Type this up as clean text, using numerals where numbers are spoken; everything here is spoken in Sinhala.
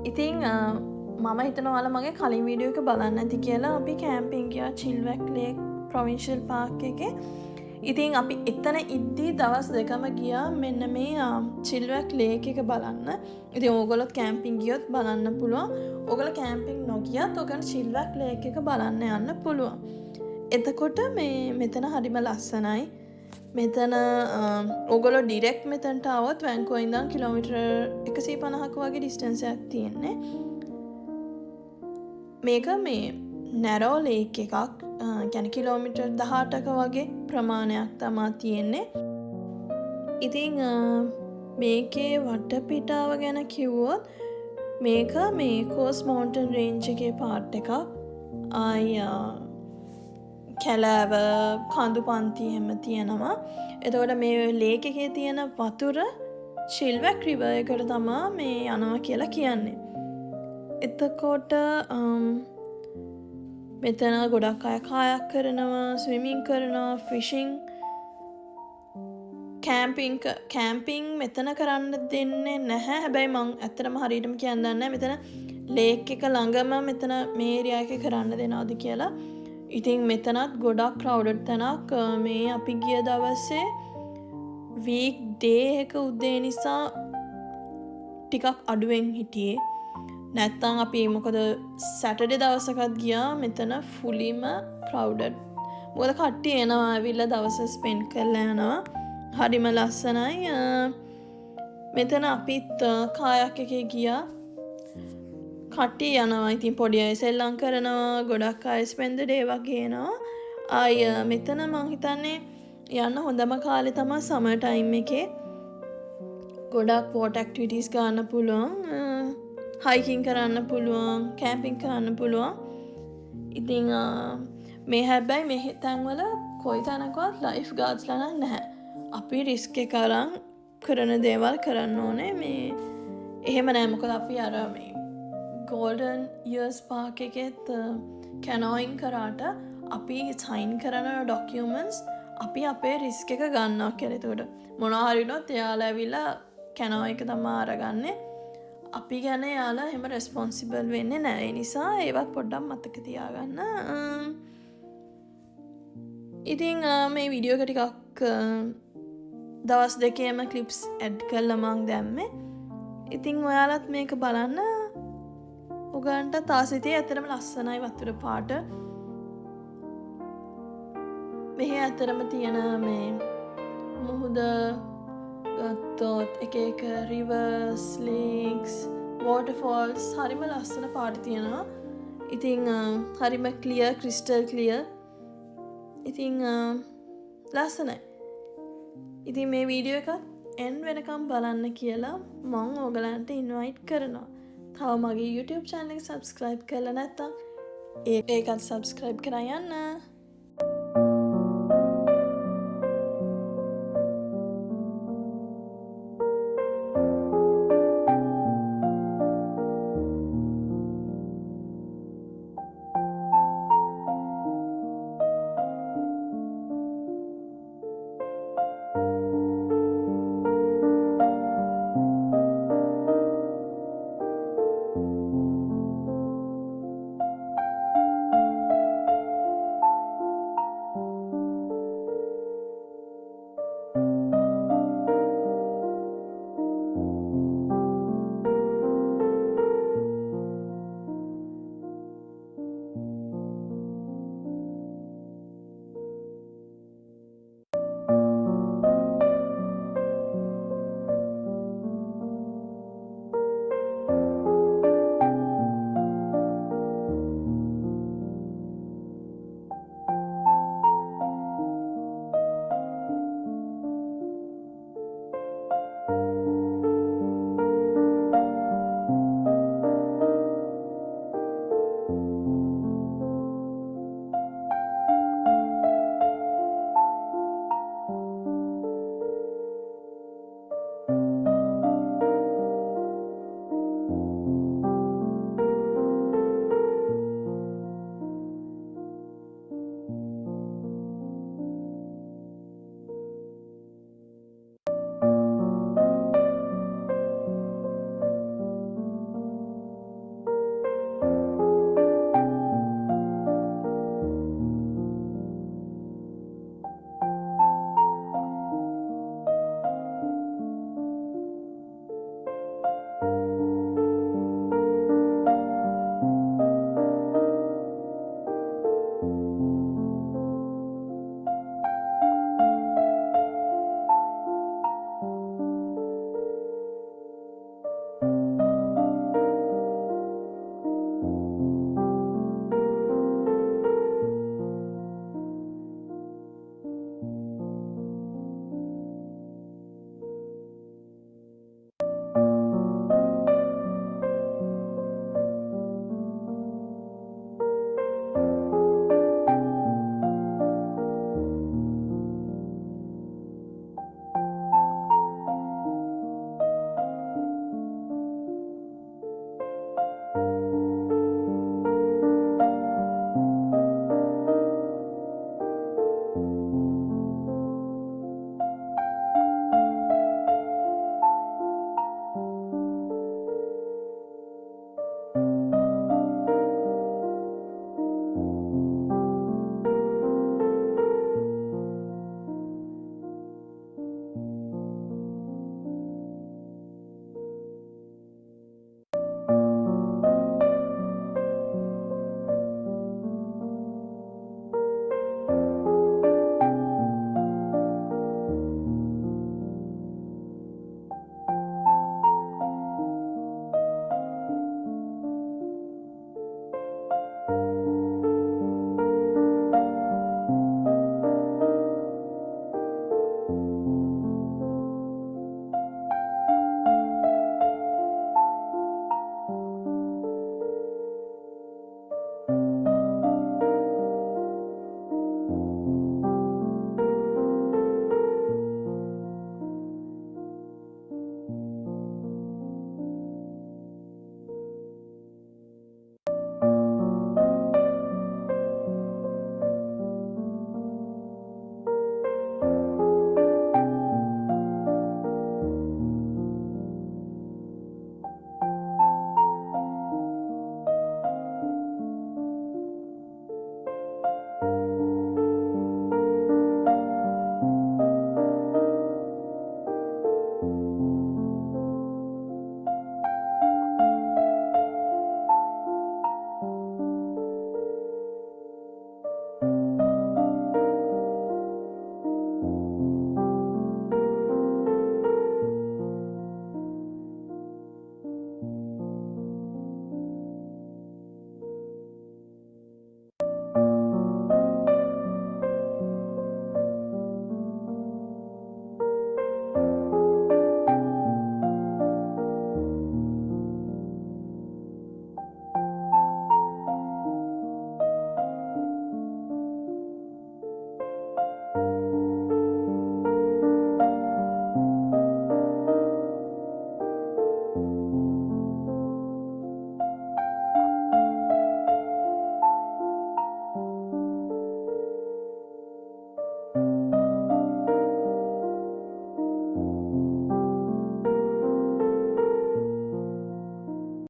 ඉතින් මම හිතනවා ඔයාලා මගේ කලින් වීඩියෝ එක බලන්න ඇති කියලා. අපි කැම්පින් ගියා චිල්වැක් ලේක් ප්‍රොවින්ෂල් පාර්ක් එකේ. ඉතින් අපි එතන ඉද්දී දවස් දෙකම ගියා මෙන්න මේ චිල්වැක් ලේක් එක බලන්න. ඉතින් ඕගොල්ලොත් කැම්පින් ගියොත් බලන්න පුළුවන්. ඕගොල්ලෝ කැම්පින් නොගියත් ඔයගොල්ලෝ චිල්වැක් ලේක් එක බලන්න යන්න පුළුවන්. එතකොට මෙතන හරිම ලස්සනයි. මෙතන ඕගොල්ලෝ ඩිරෙක්ට් මෙතනට આવොත් වැන්කූවර් ඉඳන් කිලෝමීටර් 150ක වගේ ඩිස්ටන්ස් එකක් තියෙන්නේ. මේක මේ නැරෝ ලේක් එකක්. කියන්නේ කිලෝමීටර් 18ක වගේ ප්‍රමාණයක් තමයි තියෙන්නේ. ඉතින් මේකේ වටපිටාව ගැන කිව්වොත් මේක මේ කෝස් මවුන්ටන් රේන්ජ් එකේ පාර්ට් එකක්. කැලෑව කඳු පන්ති එහෙම තියෙනවා. එතකොට මේ ලේක් එකේ තියෙන වතුර චිල්වැක් රිවර් එකට තමයි මේ යනවා කියලා කියන්නේ. එතකොට මෙතන ගොඩක් අය කායක් කරනවා, ස්විමින් කරනවා, ෆිෂිං, කැම්පින් මෙතන කරන්න දෙන්නේ නැහැ. හැබැයි මං ඇත්තටම හරියටම කියන්න දන්නේ නැහැ මෙතන ලේක් එක ළඟම මෙතන මේ ඒරියා එකේ කරන්න දෙනවද කියලා. ඉතින් මෙතනත් ගොඩක් ක්‍රවුඩඩ් තැනක්. මේ අපි ගිය දවසේ වීක් ඩේ එක උදේ නිසා ටිකක් අඩුවෙන් හිටියේ. නැත්තම් අපි මොකද සැටර්ඩේ දවසකත් ගියා මෙතන ෆුලිම ක්‍රවුඩඩ්. මොකද කට්ටිය එනවා ඇවිල්ලා දවස ස්පෙන්ඩ් කරලා යනවා. හරිම ලස්සනයි. මෙතන අපිත් කායක් එකේ ගියා. කට්ටිය යනවා. ඉතින් පොඩි අය සෙල්ලම් කරනවා. ගොඩක් අය ස්පෙන්ඩ් ඩේ වගේ එනවා. මෙතන මං හිතන්නේ යන්න හොඳම කාලේ තමයි සමර් ටයිම් එකේ. ගොඩක් වෝටර් ඇක්ටිවිටීස් ගන්න පුළුවන්. හයිකින් කරන්න පුළුවන්, කැම්පින් කරන්න පුළුවන්. ඉතින් මේ හැබැයි මේ තැන්වල කොයි තැනකවත් ලයිෆ් ගාඩ්ස්ලා නැහැ. අපි රිස්ක් එක අරන් කරන දේවල් කරන්න ඕනේ. මේ එහෙම නෑ. මොකද අපි අර මේ ගෝල්ඩන් ඉයර්ස් පාර්ක් එකෙත් කැනෝයින් කරාට අපි සයින් කරන ඩොකියුමන්ට්ස් අපි අපේ රිස්ක් එක ගන්නවා කියලා. ඒකට මොනවා හරි වුණොත් එයාලා ඇවිල්ලා කැනෝ එක තමයි අරගන්නේ. අපි ගැන යාලා එහෙම රෙස්පොන්සිබල් වෙන්නේ නැහැ. ඒ නිසා ඒවත් පොඩ්ඩක් මතක තියාගන්න. ඉතින් මේ වීඩියෝ එක ටිකක් දවස් දෙකේම ක්ලිප්ස් ඇඩ් කරලා මං දැම්මේ. ඉතින් ඔයාලත් මේක බලන්න. ඔයගන්ට තාසිතේ ඇත්තටම ලස්සනයි වතුර පාට. මෙහි ඇත්තටම තියෙන මේ මුහුද ගත්තොත් එක රිවර්ස්, ලේක්ස්, වෝටර්ෆෝල්ස් හරිම ලස්සන පාට තියෙනවා. ඉතින් හරිම ක්ලියර්, ක්‍රිස්ටල් ක්ලියර්. ඉතින් ලස්සනයි. ඉතින් මේ වීඩියෝ එක එන්ඩ් වෙනකම් බලන්න කියලා මම ඔයගලන්ට ඉන්වයිට් කරනවා. තව මගේ YouTube channel එක subscribe කරලා නැත්නම් ඒකත් subscribe කරලා යන්න.